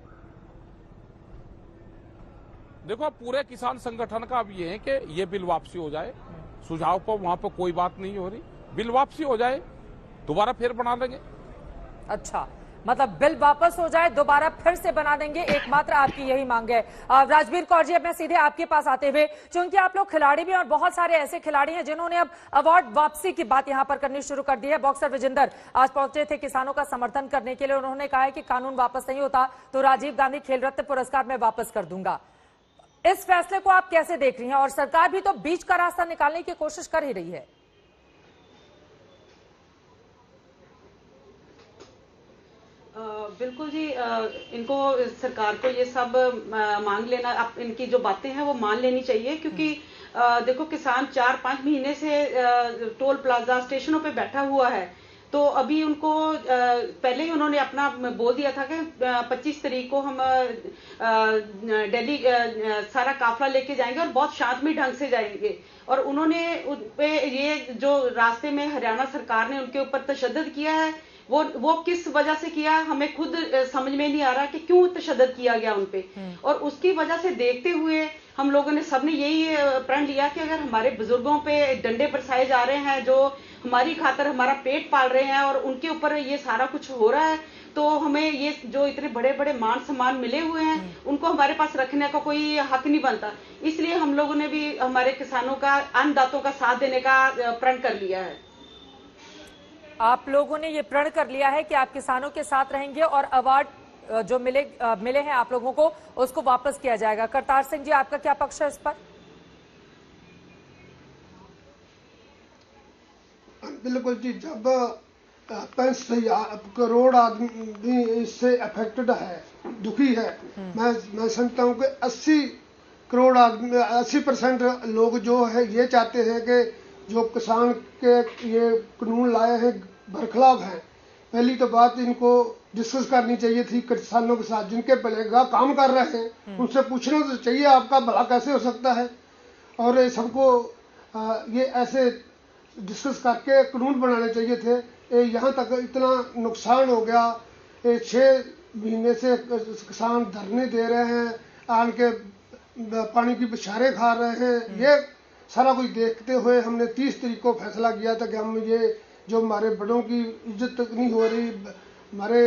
S16: देखो, पूरे किसान संगठन का अब ये है कि ये बिल वापसी हो जाए। सुझाव पर वहां पर कोई बात नहीं हो रही, बिल वापसी हो जाए, दोबारा फिर बना देंगे।
S6: अच्छा, मतलब बिल वापस हो जाए, दोबारा फिर से बना देंगे, एकमात्र आपकी यही मांग है। राजवीर कौर जी, अब मैं सीधे आपके पास आते हुए, क्योंकि आप लोग खिलाड़ी भी और बहुत सारे ऐसे खिलाड़ी हैं जिन्होंने अब अवार्ड वापसी की बात यहां पर करनी शुरू कर दी है। बॉक्सर विजेंदर आज पहुंचे थे किसानों का समर्थन करने के लिए, उन्होंने कहा है कि कानून वापस नहीं होता तो राजीव गांधी खेल रत्न पुरस्कार मैं वापस कर दूंगा। इस फैसले को आप कैसे देख रही हैं? और सरकार भी तो बीच का रास्ता निकालने की कोशिश कर ही रही है।
S18: बिल्कुल जी, इनको सरकार को ये सब मांग लेना, अब इनकी जो बातें हैं वो मान लेनी चाहिए, क्योंकि देखो, किसान 4-5 महीने से टोल प्लाजा स्टेशनों पे बैठा हुआ है। तो अभी उनको पहले ही उन्होंने अपना बोल दिया था कि 25 तारीख को हम दिल्ली सारा काफिला लेके जाएंगे और बहुत शांतमय ढंग से जाएंगे। और उन्होंने उन पे ये जो रास्ते में हरियाणा सरकार ने उनके ऊपर तशद्दुद किया है, वो किस वजह से किया, हमें खुद समझ में नहीं आ रहा कि क्यों तशद्दुद किया गया उनपे। और उसकी वजह से देखते हुए हम लोगों ने सबने यही प्रण लिया कि अगर हमारे बुजुर्गों पे डंडे बरसाए जा रहे हैं, जो हमारी खातर हमारा पेट पाल रहे हैं, और उनके ऊपर ये सारा कुछ हो रहा है, तो हमें ये जो इतने बड़े बड़े मान सम्मान मिले हुए हैं उनको हमारे पास रखने का कोई हक नहीं बनता। इसलिए हम लोगों ने भी हमारे किसानों का, अन्नदाताओं का साथ देने का प्रण कर लिया है।
S6: आप लोगों ने ये प्रण कर लिया है कि आप किसानों के साथ रहेंगे और अवार्ड जो मिले हैं आप लोगों को, उसको वापस किया जाएगा। करतार सिंह जी, आपका क्या पक्ष है इस पर?
S19: बिल्कुल जी, जब 65 करोड़ आदमी इससे अफेक्टेड है, दुखी है। मैं समझता हूँ कि 80 करोड़ आदमी, 80% लोग जो है ये चाहते हैं कि जो किसान के ये कानून लाए हैं बरखलाफ हैं। पहली तो बात इनको डिस्कस करनी चाहिए थी किसानों के साथ, जिनके भलेगा काम कर रहे हैं उनसे पूछना तो चाहिए आपका भला कैसे हो सकता है। और सबको ये ऐसे डिस्कस करके कानून बनाने चाहिए थे। यहाँ तक इतना नुकसान हो गया, 6 महीने से किसान धरने दे रहे हैं, आन के पानी की बछारे खा रहे हैं। ये सारा कुछ देखते हुए हमने 30 तारीख को फैसला किया था कि हम ये जो हमारे बड़ों की इज्जत तक नहीं हो रही, हमारे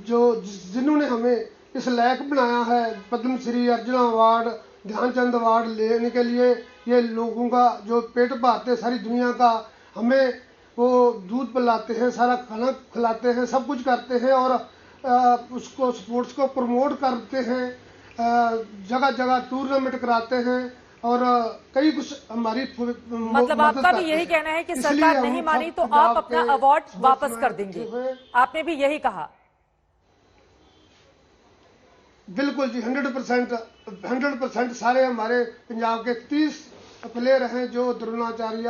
S19: जो जिन्होंने हमें इस लायक बनाया है पद्मश्री, अर्जुन अवार्ड, ध्यानचंद अवार्ड लेने के लिए, ये लोगों का जो पेट भरते सारी दुनिया का, हमें वो दूध पिलाते हैं, सारा खाना खिलाते हैं, सब कुछ करते हैं और उसको स्पोर्ट्स को प्रमोट करते हैं, जगह जगह टूर्नामेंट कराते हैं और कई कुछ हमारी
S6: मतलब आपका भी यही कहना है कि सरकार नहीं मानी तो आप अपना अवार्ड वापस कर देंगे, आपने भी यही कहा?
S19: बिल्कुल जी, 100% सारे हमारे पंजाब के 30 प्लेयर हैं जो द्रोणाचार्य,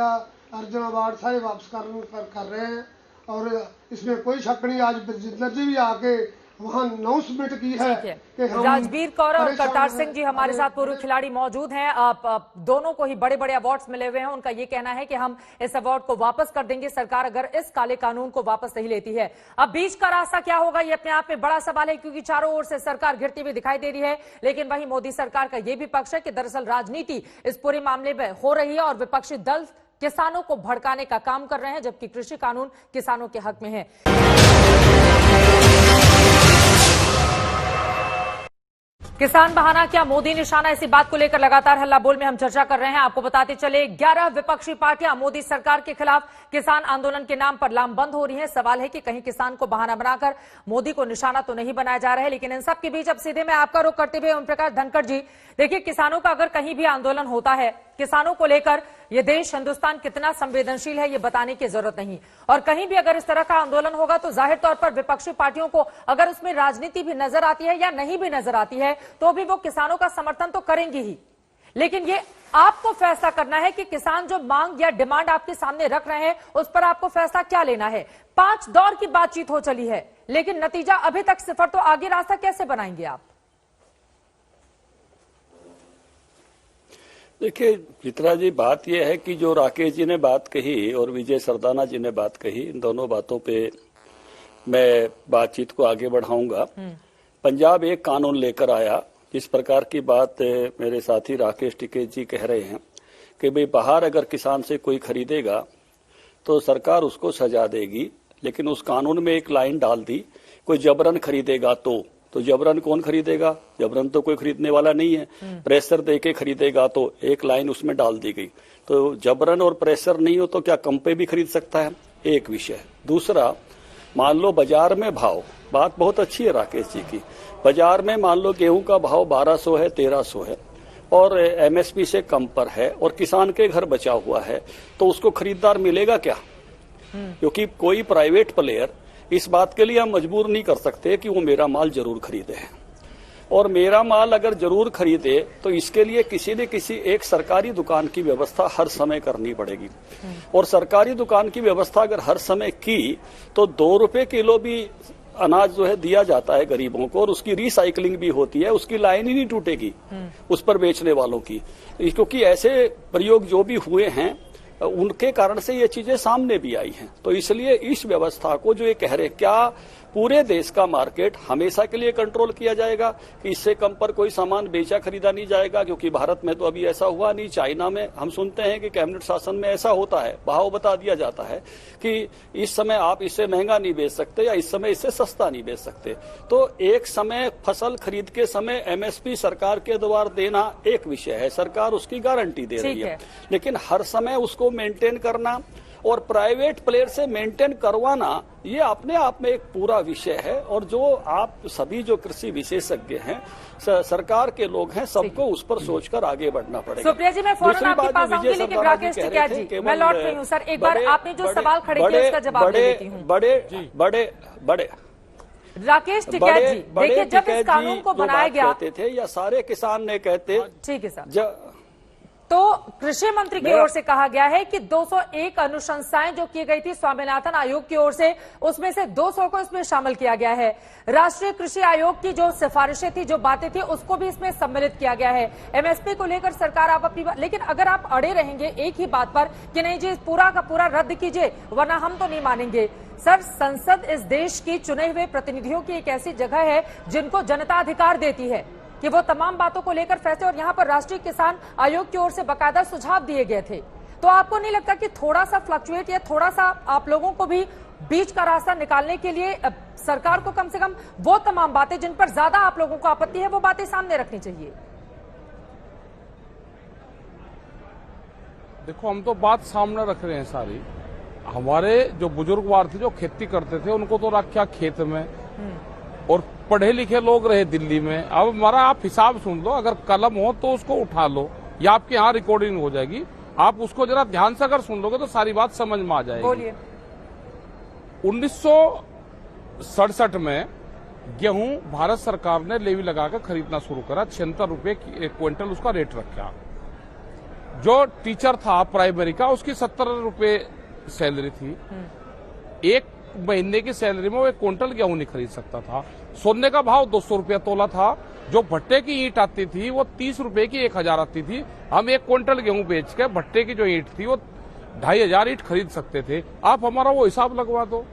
S19: अर्जुन अवार्ड सारे वापस कर रहे हैं और इसमें कोई शक नहीं। आज जिंदर जी भी आके वहाँ अनाउंसमेंट की है कि हम
S6: राजवीर कौर और करतार सिंह जी हमारे साथ पूर्व खिलाड़ी मौजूद हैं। आप दोनों को ही बड़े बड़े अवार्ड्स मिले हुए हैं। उनका ये कहना है कि हम इस अवार्ड को वापस कर देंगे सरकार अगर इस काले कानून को वापस नहीं लेती है। अब बीच का रास्ता क्या होगा ये अपने आप में बड़ा सवाल है, क्योंकि चारों ओर से सरकार घिरती हुई दिखाई दे रही है। लेकिन वहीं मोदी सरकार का यह भी पक्ष है कि दरअसल राजनीति इस पूरे मामले में हो रही है और विपक्षी दल किसानों को भड़काने का काम कर रहे हैं, जबकि कृषि कानून किसानों के हक में है। किसान बहाना क्या मोदी निशाना, इसी बात को लेकर लगातार हल्ला बोल में हम चर्चा कर रहे हैं। आपको बताते चले 11 विपक्षी पार्टियां मोदी सरकार के खिलाफ किसान आंदोलन के नाम पर लामबंद हो रही हैं। सवाल है कि कहीं किसान को बहाना बनाकर मोदी को निशाना तो नहीं बनाया जा रहा है। लेकिन इन सब के बीच अब सीधे मैं आपका रुख करते हुए ओम प्रकाश धनखड़ जी, देखिए किसानों का अगर कहीं भी आंदोलन होता है, किसानों को लेकर ये देश हिंदुस्तान कितना संवेदनशील है ये बताने की जरूरत नहीं। और कहीं भी अगर इस तरह का आंदोलन होगा तो जाहिर तौर पर विपक्षी पार्टियों को अगर उसमें राजनीति भी नजर आती है या नहीं भी नजर आती है तो भी वो किसानों का समर्थन तो करेंगी ही। लेकिन ये आपको फैसला करना है कि किसान जो मांग या डिमांड आपके सामने रख रहे हैं उस पर आपको फैसला क्या लेना है। 5 दौर की बातचीत हो चली है लेकिन नतीजा अभी तक सिफर, तो आगे रास्ता कैसे बनाएंगे आप?
S14: देखिए चित्रा जी, बात यह है कि जो राकेश जी ने बात कही और विजय सरदाना जी ने बात कही, इन दोनों बातों पे मैं बातचीत को आगे बढ़ाऊंगा। पंजाब एक कानून लेकर आया, इस प्रकार की बात मेरे साथी राकेश टिकैत जी कह रहे हैं कि भाई बाहर अगर किसान से कोई खरीदेगा तो सरकार उसको सजा देगी, लेकिन उस कानून में एक लाइन डाल दी, कोई जबरन खरीदेगा तो जबरन कौन खरीदेगा? जबरन तो कोई खरीदने वाला नहीं है। प्रेशर देके खरीदेगा तो एक लाइन उसमें डाल दी गई। तो जबरन और प्रेशर नहीं हो तो क्या कम पे भी खरीद सकता है? एक विषय। दूसरा, मान लो बाजार में भाव, बात बहुत अच्छी है राकेश जी की, बाजार में मान लो गेहूं का भाव 1200 है, 1300 है और एमएसपी से कम पर है और किसान के घर बचा हुआ है, तो उसको खरीदार मिलेगा क्या? क्योंकि कोई प्राइवेट प्लेयर इस बात के लिए हम मजबूर नहीं कर सकते कि वो मेरा माल जरूर खरीदे हैं। और मेरा माल अगर जरूर खरीदे तो इसके लिए किसी न किसी एक सरकारी दुकान की व्यवस्था हर समय करनी पड़ेगी। और सरकारी दुकान की व्यवस्था अगर हर समय की तो 2 रुपए किलो भी अनाज जो है दिया जाता है गरीबों को और उसकी रिसाइकलिंग भी होती है, उसकी लाइन ही नहीं टूटेगी उस पर बेचने वालों की। क्योंकि ऐसे प्रयोग जो भी हुए हैं उनके कारण से ये चीजें सामने भी आई हैं। तो इसलिए इस व्यवस्था को जो ये कह रहे, क्या पूरे देश का मार्केट हमेशा के लिए कंट्रोल किया जाएगा कि इससे कम पर कोई सामान बेचा खरीदा नहीं जाएगा? क्योंकि भारत में तो अभी ऐसा हुआ नहीं। चाइना में हम सुनते हैं कि कैबिनेट शासन में ऐसा होता है, भाव बता दिया जाता है कि इस समय आप इससे महंगा नहीं बेच सकते या इस समय इससे सस्ता नहीं बेच सकते। तो एक समय फसल खरीद के समय एमएसपी सरकार के द्वारा देना एक विषय है, सरकार उसकी गारंटी दे रही है, लेकिन हर समय उसको मेंटेन करना और प्राइवेट प्लेयर से मेंटेन करवाना ये अपने आप में एक पूरा विषय है। और जो आप सभी जो कृषि विशेषज्ञ हैं, सरकार के लोग हैं, सबको उस पर सोचकर आगे बढ़ना पड़ेगा।
S6: सुप्रिया जी, मैं फौरन आपके पास आऊंगी, लेकिन राकेश टिकैत जी, मैं लौट रही हूँ सर। एक बार आपने जो सवाल खड़े किए उसका जवाब दे देती हूँ।
S14: बड़े
S6: राकेश टिकैत जी, देखिए जब इस कानून को बनाया गया
S14: थे या सारे किसान ने कहते,
S6: ठीक है सर, तो कृषि मंत्री की ओर से कहा गया है कि 201 अनुशंसाएं जो की गई थी स्वामीनाथन आयोग की ओर से, उसमें से 200 को इसमें शामिल किया गया है। राष्ट्रीय कृषि आयोग की जो सिफारिशें थी, जो बातें थी, उसको भी इसमें सम्मिलित किया गया है। एमएसपी को लेकर सरकार आप अपनी, लेकिन अगर आप अड़े रहेंगे एक ही बात पर कि नहीं जी पूरा का पूरा रद्द कीजिए वरना हम तो नहीं मानेंगे। सर, संसद इस देश की चुने हुए प्रतिनिधियों की एक ऐसी जगह है जिनको जनता अधिकार देती है कि वो तमाम बातों को लेकर फैसले, और यहाँ पर राष्ट्रीय किसान आयोग की ओर से बाकायदा सुझाव दिए गए थे। तो आपको नहीं लगता कि थोड़ा सा फ्लक्चुएट या थोड़ा सा आप लोगों को भी बीच का रास्ता निकालने के लिए सरकार को कम से कम वो तमाम बातें जिन पर ज्यादा आप लोगों को आपत्ति है वो बातें सामने रखनी चाहिए?
S16: देखो, हम तो बात सामने रख रहे हैं सारी। हमारे जो बुजुर्गवार थे, जो खेती करते थे, उनको तो रखा खेत में, और पढ़े लिखे लोग रहे दिल्ली में। अब हमारा आप हिसाब सुन लो, अगर कलम हो तो उसको उठा लो, या आपके यहाँ रिकॉर्डिंग हो जाएगी, आप उसको जरा ध्यान से अगर सुन लोगे तो सारी बात समझ में आ जाएगी।
S6: बोलिए।
S16: 1967 में गेहूं भारत सरकार ने लेवी लगाकर खरीदना शुरू करा, 76 रुपए एक क्विंटल उसका रेट रखा। जो टीचर था प्राइमरी का, उसकी 70 रुपए सैलरी थी। एक महीने की सैलरी में वो एक क्विंटल गेहूं नहीं खरीद सकता था। सोने का भाव 200 रुपया तोला था। जो भट्टे की ईंट आती थी वो 30 रुपए की 1000 आती थी। हम एक क्विंटल गेहूं बेच के भट्टे की जो ईंट थी वो 2500 ईंट खरीद सकते थे। आप हमारा वो हिसाब लगवा दो।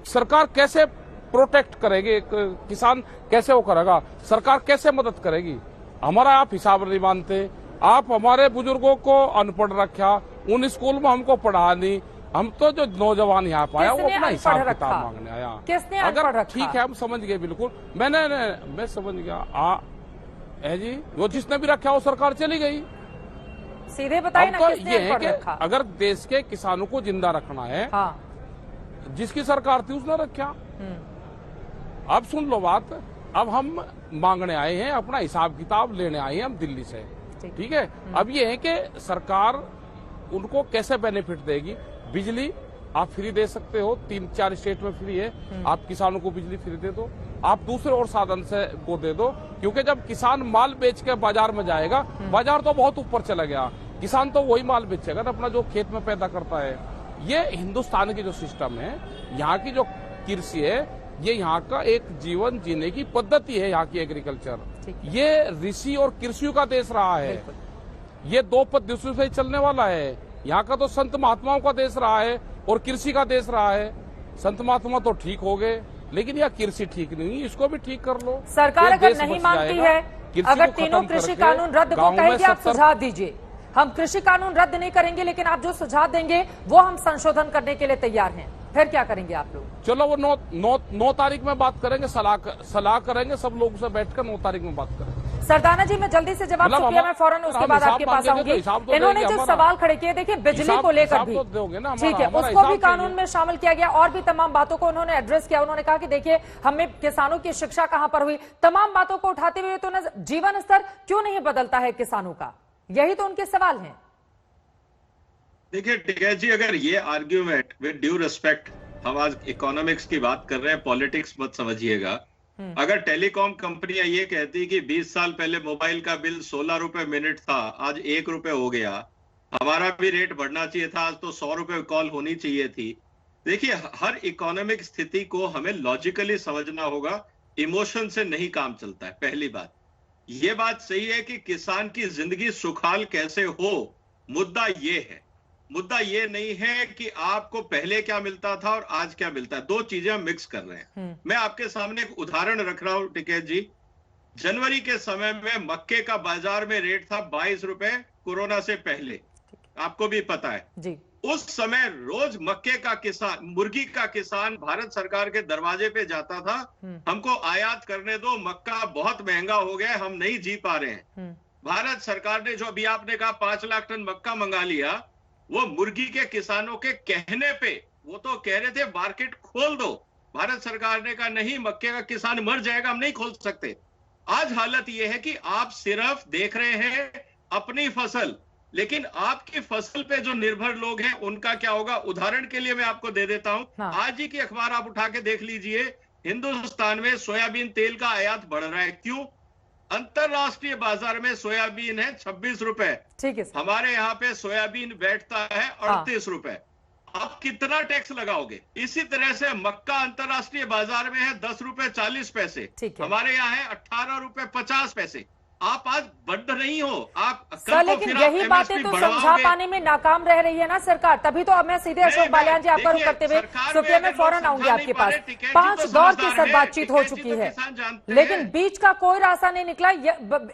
S16: सरकार कैसे प्रोटेक्ट करेगी किसान, कैसे वो करेगा? सरकार कैसे मदद करेगी? हमारा आप हिसाब नहीं मानते। आप हमारे बुजुर्गों को अनपढ़ रखा, उन स्कूल में हमको पढ़ा नहीं। हम तो जो नौजवान यहाँ पे आया वो अपना हिसाब किताब मांगने आया।
S6: किसने
S16: अगर ठीक है, हम समझ गए, बिल्कुल मैं समझ गया है जी। वो जिसने भी रखा वो सरकार चली गई।
S6: सीधे बताइए ना, किसने
S16: ये है कि अगर देश के किसानों को जिंदा रखना है, जिसकी सरकार थी उसने रखा। अब सुन लो बात, अब हम मांगने आए हैं, अपना हिसाब किताब लेने आए हैं हम दिल्ली से, ठीक है। अब ये है कि सरकार उनको कैसे बेनिफिट देगी। बिजली आप फ्री दे सकते हो, 3-4 स्टेट में फ्री है, आप किसानों को बिजली फ्री दे दो। आप दूसरे और साधन से वो दे दो, क्योंकि जब किसान माल बेच के बाजार में जाएगा, बाजार तो बहुत ऊपर चला गया, किसान तो वही माल बेचेगा ना अपना जो खेत में पैदा करता है। ये हिंदुस्तान की जो सिस्टम है, यहाँ की जो कृषि है, ये यहाँ का एक जीवन जीने की पद्धति है। यहाँ की एग्रीकल्चर, ये ऋषि और कृषियों का देश रहा है। ये 2 पद्धतियों से चलने वाला है। यहाँ का तो संत महात्माओं का देश रहा है और कृषि का देश रहा है। संत महात्मा तो ठीक हो गए, लेकिन यह कृषि ठीक नहीं, इसको भी ठीक कर लो।
S6: सरकार अगर नहीं मानती है, अगर तीनों कृषि कानून रद्द को कहेगी, आप सुझाव दीजिए। हम कृषि कानून रद्द नहीं करेंगे, लेकिन आप जो सुझाव देंगे वो हम संशोधन करने के लिए तैयार हैं। फिर क्या करेंगे आप लोग?
S16: चलो वो 9 तारीख में बात करेंगे, सलाह करेंगे, सब लोग से बैठकर 9 तारीख में बात करेंगे।
S6: सरदाना जी, मैं जल्दी से जवाब सुप्रिया में फौरन उसके बाद आपके पास आऊंगी। इन्होंने जो सवाल खड़े किए, देखिए बिजली को लेकर भी, ठीक है, उसको भी कानून में शामिल किया गया, और भी तमाम बातों को उन्होंने एड्रेस किया। उन्होंने कहा कि देखिए हमें किसानों की शिक्षा कहां पर हुई, तमाम बातों को उठाते हुए तो जीवन स्तर क्यों नहीं बदलता है किसानों का, यही तो उनके सवाल हैं।
S17: देखिए टिकैत जी, अगर ये आर्ग्यूमेंट, विद ड्यू रिस्पेक्ट, हम आज इकोनॉमिक्स की बात कर रहे हैं, पॉलिटिक्स मत समझिएगा। अगर टेलीकॉम कंपनियां ये कहती कि 20 साल पहले मोबाइल का बिल 16 रुपए मिनट था, आज 1 रुपए हो गया, हमारा भी रेट बढ़ना चाहिए था, आज तो 100 रुपए कॉल होनी चाहिए थी। देखिए, हर इकोनॉमिक स्थिति को हमें लॉजिकली समझना होगा, इमोशन से नहीं काम चलता है। पहली बात ये बात सही है कि किसान की जिंदगी सुखाल कैसे हो, मुद्दा ये है। मुद्दा ये नहीं है कि आपको पहले क्या मिलता था और आज क्या मिलता है, 2 चीजें हम मिक्स कर रहे हैं। मैं आपके सामने एक उदाहरण रख रहा हूं टिकैत जी। जनवरी के समय में मक्के का बाजार में रेट था 22 रुपए, कोरोना से पहले, आपको भी पता है
S6: जी।
S17: उस समय रोज मक्के का किसान, मुर्गी का किसान भारत सरकार के दरवाजे पे जाता था, हमको आयात करने दो, मक्का बहुत महंगा हो गया, हम नहीं जी पा रहे हैं। भारत सरकार ने, जो अभी आपने कहा 5 लाख टन मक्का मंगा लिया, वो मुर्गी के किसानों के कहने पे वो तो कह रहे थे मार्केट खोल दो। भारत सरकार ने कहा नहीं, मक्के का किसान मर जाएगा, हम नहीं खोल सकते। आज हालत ये है कि आप सिर्फ देख रहे हैं अपनी फसल, लेकिन आपकी फसल पे जो निर्भर लोग हैं उनका क्या होगा। उदाहरण के लिए मैं आपको दे देता हूं, आज ही की अखबार आप उठा के देख लीजिए, हिंदुस्तान में सोयाबीन तेल का आयात बढ़ रहा है। क्यों? अंतरराष्ट्रीय बाजार में सोयाबीन है 26 रुपए,
S6: ठीक है,
S17: हमारे यहाँ पे सोयाबीन बैठता है 38 रुपए। आप कितना टैक्स लगाओगे? इसी तरह से मक्का अंतरराष्ट्रीय बाजार में है 10 रुपए 40 पैसे, हमारे यहाँ है 18 रुपए 50 पैसे। आप आज बंद नहीं हो, आप
S6: सर, लेकिन यही बातें तो समझा पाने में नाकाम रह रही है ना सरकार। तभी तो अब मैं सीधे अशोक बालियान जी आपका रुख करते हुए सुप्रिया में फौरन आऊंगी आपके पास। 5 दौर की सर बातचीत हो चुकी है, लेकिन बीच का कोई रास्ता नहीं निकला।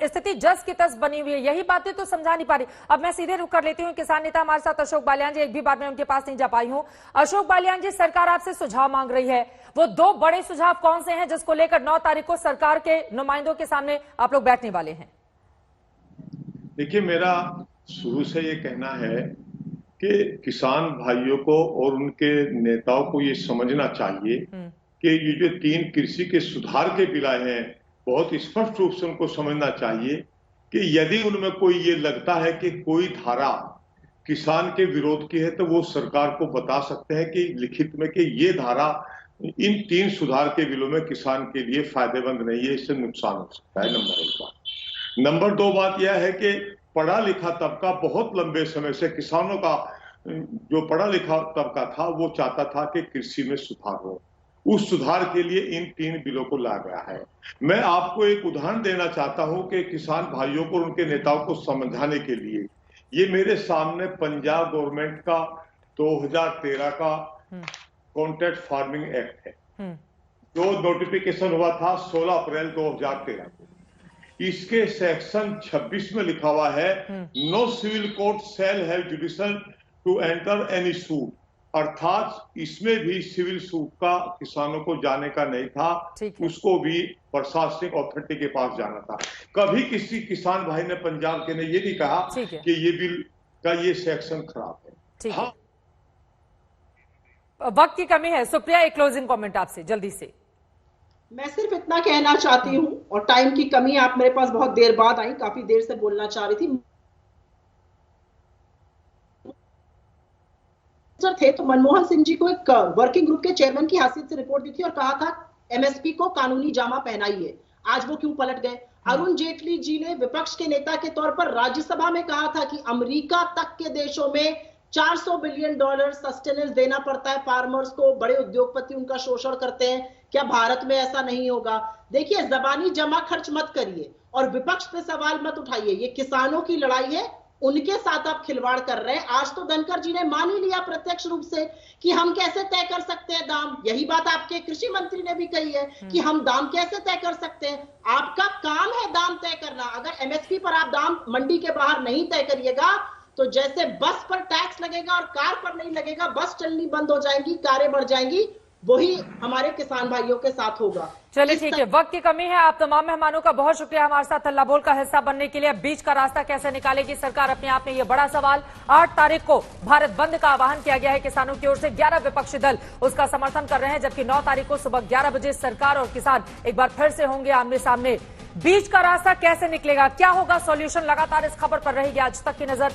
S6: स्थिति जस की तस बनी हुई है, यही बातें तो समझा नहीं पा रही। अब मैं सीधे रुख कर लेती हूँ किसान नेता हमारे साथ अशोक बालियान जी, एक भी बात मैं उनके पास नहीं जा पाई हूँ। अशोक बालियान जी, सरकार आपसे सुझाव मांग रही है, वो 2 बड़े सुझाव कौन से हैं जिसको लेकर 9 तारीख को सरकार के नुमाइंदों के सामने आप लोग बैठने वाले हैं?
S20: देखिए, मेरा शुरू से ये कहना है कि किसान भाइयों को और उनके नेताओं को ये समझना चाहिए कि ये जो 3 कृषि के सुधार के बिल आए हैं, बहुत स्पष्ट रूप से उनको समझना चाहिए कि यदि उनमें कोई ये लगता है कि कोई धारा किसान के विरोध की है तो वो सरकार को बता सकते हैं कि लिखित में कि ये धारा इन 3 सुधार के बिलों में किसान के लिए फायदेमंद नहीं है, इससे नुकसान हो सकता है। नंबर 1 बात। नंबर 2 बात यह है कि पढ़ा लिखा तबका बहुत लंबे समय से, किसानों का जो पढ़ा लिखा तबका था वो चाहता था कि कृषि में सुधार हो। उस सुधार के लिए इन 3 बिलों को ला गया है। मैं आपको एक उदाहरण देना चाहता हूं कि किसान भाइयों को, उनके नेताओं को समझाने के लिए, ये मेरे सामने पंजाब गवर्नमेंट का 2013 का कॉन्ट्रैक्ट फार्मिंग एक्ट है, जो नोटिफिकेशन हुआ था 16 अप्रैल 2013 को। इसके सेक्शन 26 में लिखा हुआ है, no civil court shall have judicial to enter any suit, अर्थात इसमें भी सिविल सूट का किसानों को जाने का नहीं था, उसको भी प्रशासनिक अथॉरिटी के पास जाना था। कभी किसी किसान भाई ने, पंजाब के ने ये नहीं कहा कि ये बिल का ये सेक्शन खराब है। हाँ,
S6: वक्त की कमी है। सुप्रिया, एक क्लोजिंग कमेंट आपसे जल्दी से।
S15: मैं सिर्फ इतना कहना चाहती हूं, और टाइम की कमी, आप मेरे पास बहुत देर बाद आई, काफी देर से बोलना चाह रही थी। थे तो मनमोहन सिंह जी को एक वर्किंग ग्रुप के चेयरमैन की हैसियत से रिपोर्ट दी थी और कहा था एमएसपी को कानूनी जामा पहनाइए। आज वो क्यों पलट गए? अरुण जेटली जी ने विपक्ष के नेता के तौर पर राज्यसभा में कहा था कि अमेरिका तक के देशों में $400 बिलियन सस्टेनेंस देना पड़ता है फार्मर्स को, बड़े उद्योगपति उनका शोषण करते हैं, क्या भारत में ऐसा नहीं होगा? देखिए, जबानी जमा खर्च मत करिए और विपक्ष पे सवाल मत उठाइए। ये किसानों की लड़ाई है, उनके साथ आप खिलवाड़ कर रहे हैं। आज तो धनखड़ जी ने मान ही लिया प्रत्यक्ष रूप से कि हम कैसे तय कर सकते हैं दाम। यही बात आपके कृषि मंत्री ने भी कही है कि हम दाम कैसे तय कर सकते हैं। आपका काम है दाम तय करना। अगर एमएसपी पर आप दाम मंडी के बाहर नहीं तय करिएगा तो जैसे बस पर टैक्स लगेगा और कार पर नहीं लगेगा, बस चलनी बंद हो जाएंगी, कारें बढ़ जाएंगी, वही हमारे किसान भाइयों के साथ होगा।
S6: चलिए ठीक है, वक्त की कमी है। आप तमाम मेहमानों का बहुत शुक्रिया हमारे साथ हल्ला बोल का हिस्सा बनने के लिए। बीच का रास्ता कैसे निकालेगी सरकार, अपने आप में ये बड़ा सवाल। 8 तारीख को भारत बंद का आह्वान किया गया है किसानों की ओर से। 11 विपक्षी दल उसका समर्थन कर रहे हैं, जबकि 9 तारीख को सुबह 11 बजे सरकार और किसान एक बार फिर से होंगे आमने सामने। बीच का रास्ता कैसे निकलेगा, क्या होगा सॉल्यूशन, लगातार इस खबर पर रहेगी आज तक की नजर।